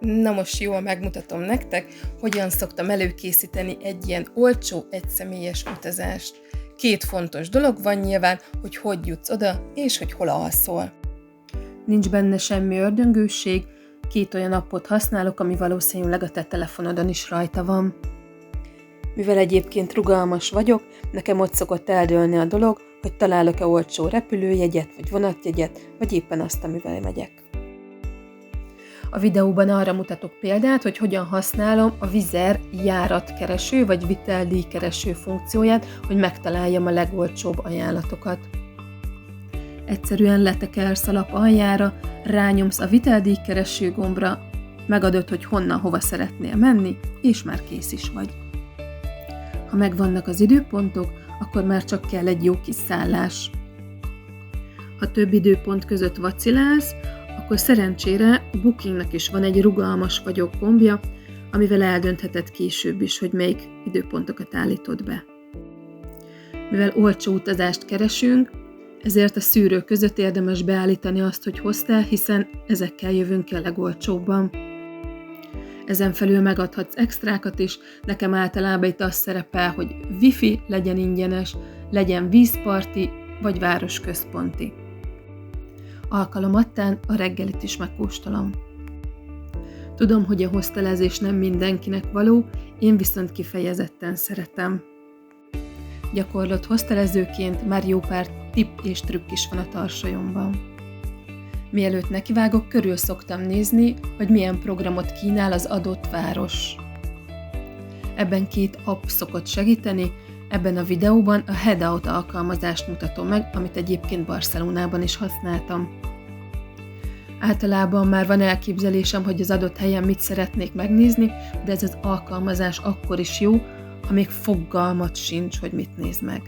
Na most jól megmutatom nektek, hogyan szoktam előkészíteni egy ilyen olcsó, egyszemélyes utazást. 2 fontos dolog van nyilván, hogy jutsz oda, és hogy hol alszol. Nincs benne semmi ördöngőség, 2 olyan appot használok, ami valószínűleg a te telefonodon is rajta van. Mivel egyébként rugalmas vagyok, nekem ott szokott eldőlni a dolog, hogy találok-e olcsó repülőjegyet, vagy vonatjegyet, vagy éppen azt, amivel megyek. A videóban arra mutatok példát, hogy hogyan használom a Wizzair járatkereső vagy viteldíjkereső funkcióját, hogy megtaláljam a legolcsóbb ajánlatokat. Egyszerűen letekersz a lap aljára, rányomsz a viteldíjkereső gombra, megadod, hogy honnan, hova szeretnél menni, és már kész is vagy. Ha megvannak az időpontok, akkor már csak kell egy jó kis szállás. Ha több időpont között vacilálsz, akkor szerencsére a Bookingnak is van egy rugalmas vagyok gombja, amivel eldöntheted később is, hogy melyik időpontokat állítod be. Mivel olcsó utazást keresünk, ezért a szűrők között érdemes beállítani azt, hogy hoztál, hiszen ezekkel jövünk ki a legolcsóbban. Ezen felül megadhatsz extrákat is, nekem általában itt az szerepel, hogy wifi legyen ingyenes, legyen vízparti vagy városközponti. Alkalomattán a reggelit is megkóstolom. Tudom, hogy a hostelezés nem mindenkinek való, én viszont kifejezetten szeretem. Gyakorlott hostelezőként már jó pár tipp és trükk is van a tarsolyomban. Mielőtt nekivágok, körül szoktam nézni, hogy milyen programot kínál az adott város. Ebben 2 app szokott segíteni, ebben a videóban a Headout alkalmazást mutatom meg, amit egyébként Barcelonában is használtam. Általában már van elképzelésem, hogy az adott helyen mit szeretnék megnézni, de ez az alkalmazás akkor is jó, ha még fogalmat sincs, hogy mit néz meg.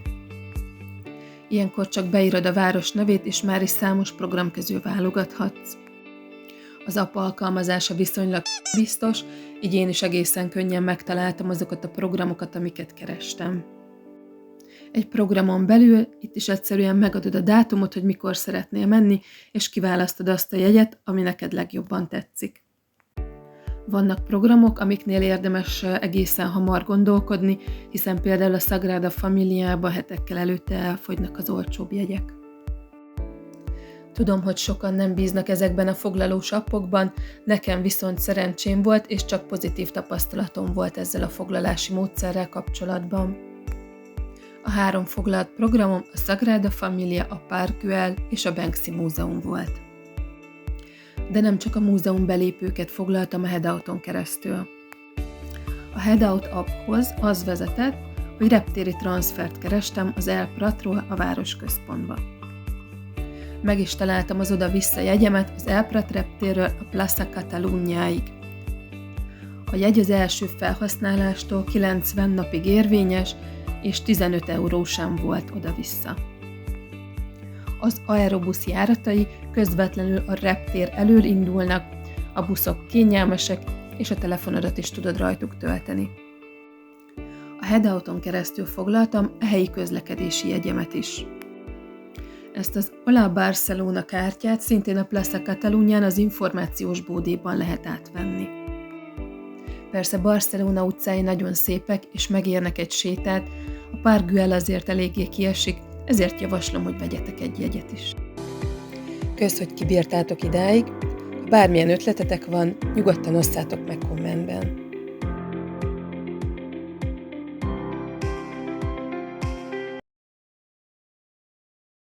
Ilyenkor csak beírod a város nevét, és már is számos program közül válogathatsz. Az app alkalmazása viszonylag biztos, így én is egészen könnyen megtaláltam azokat a programokat, amiket kerestem. Egy programon belül itt is egyszerűen megadod a dátumot, hogy mikor szeretnél menni, és kiválasztod azt a jegyet, ami neked legjobban tetszik. Vannak programok, amiknél érdemes egészen hamar gondolkodni, hiszen például a Sagrada Familiába hetekkel előtte elfogynak az olcsóbb jegyek. Tudom, hogy sokan nem bíznak ezekben a foglalós appokban, nekem viszont szerencsém volt, és csak pozitív tapasztalatom volt ezzel a foglalási módszerrel kapcsolatban. A 3 foglalt programom a Sagrada Familia, a Park Güell és a Banksy Múzeum volt. De nem csak a múzeum belépőket foglaltam a Headouton keresztül. A Headout apphoz az vezetett, hogy reptéri transfert kerestem az El Pratról a városközpontba. Meg is találtam az oda-vissza jegyemet az El Prat reptérről a Plaça Catalunyáig. A jegy az első felhasználástól 90 napig érvényes, és 15 euró sem volt oda-vissza. Az aerobusz járatai közvetlenül a reptér elől indulnak, a buszok kényelmesek, és a telefonodat is tudod rajtuk tölteni. A Headouton keresztül foglaltam a helyi közlekedési jegyemet is. Ezt az Hola Barcelona kártyát szintén a Plaça Catalunyán az információs bódéban lehet átvenni. Persze Barcelona utcái nagyon szépek, és megérnek egy sétát, a Park Güell azért eléggé kiesik, ezért javaslom, hogy vegyetek egy jegyet is. Kösz, hogy kibírtátok idáig, ha bármilyen ötletetek van, nyugodtan osszátok meg kommentben.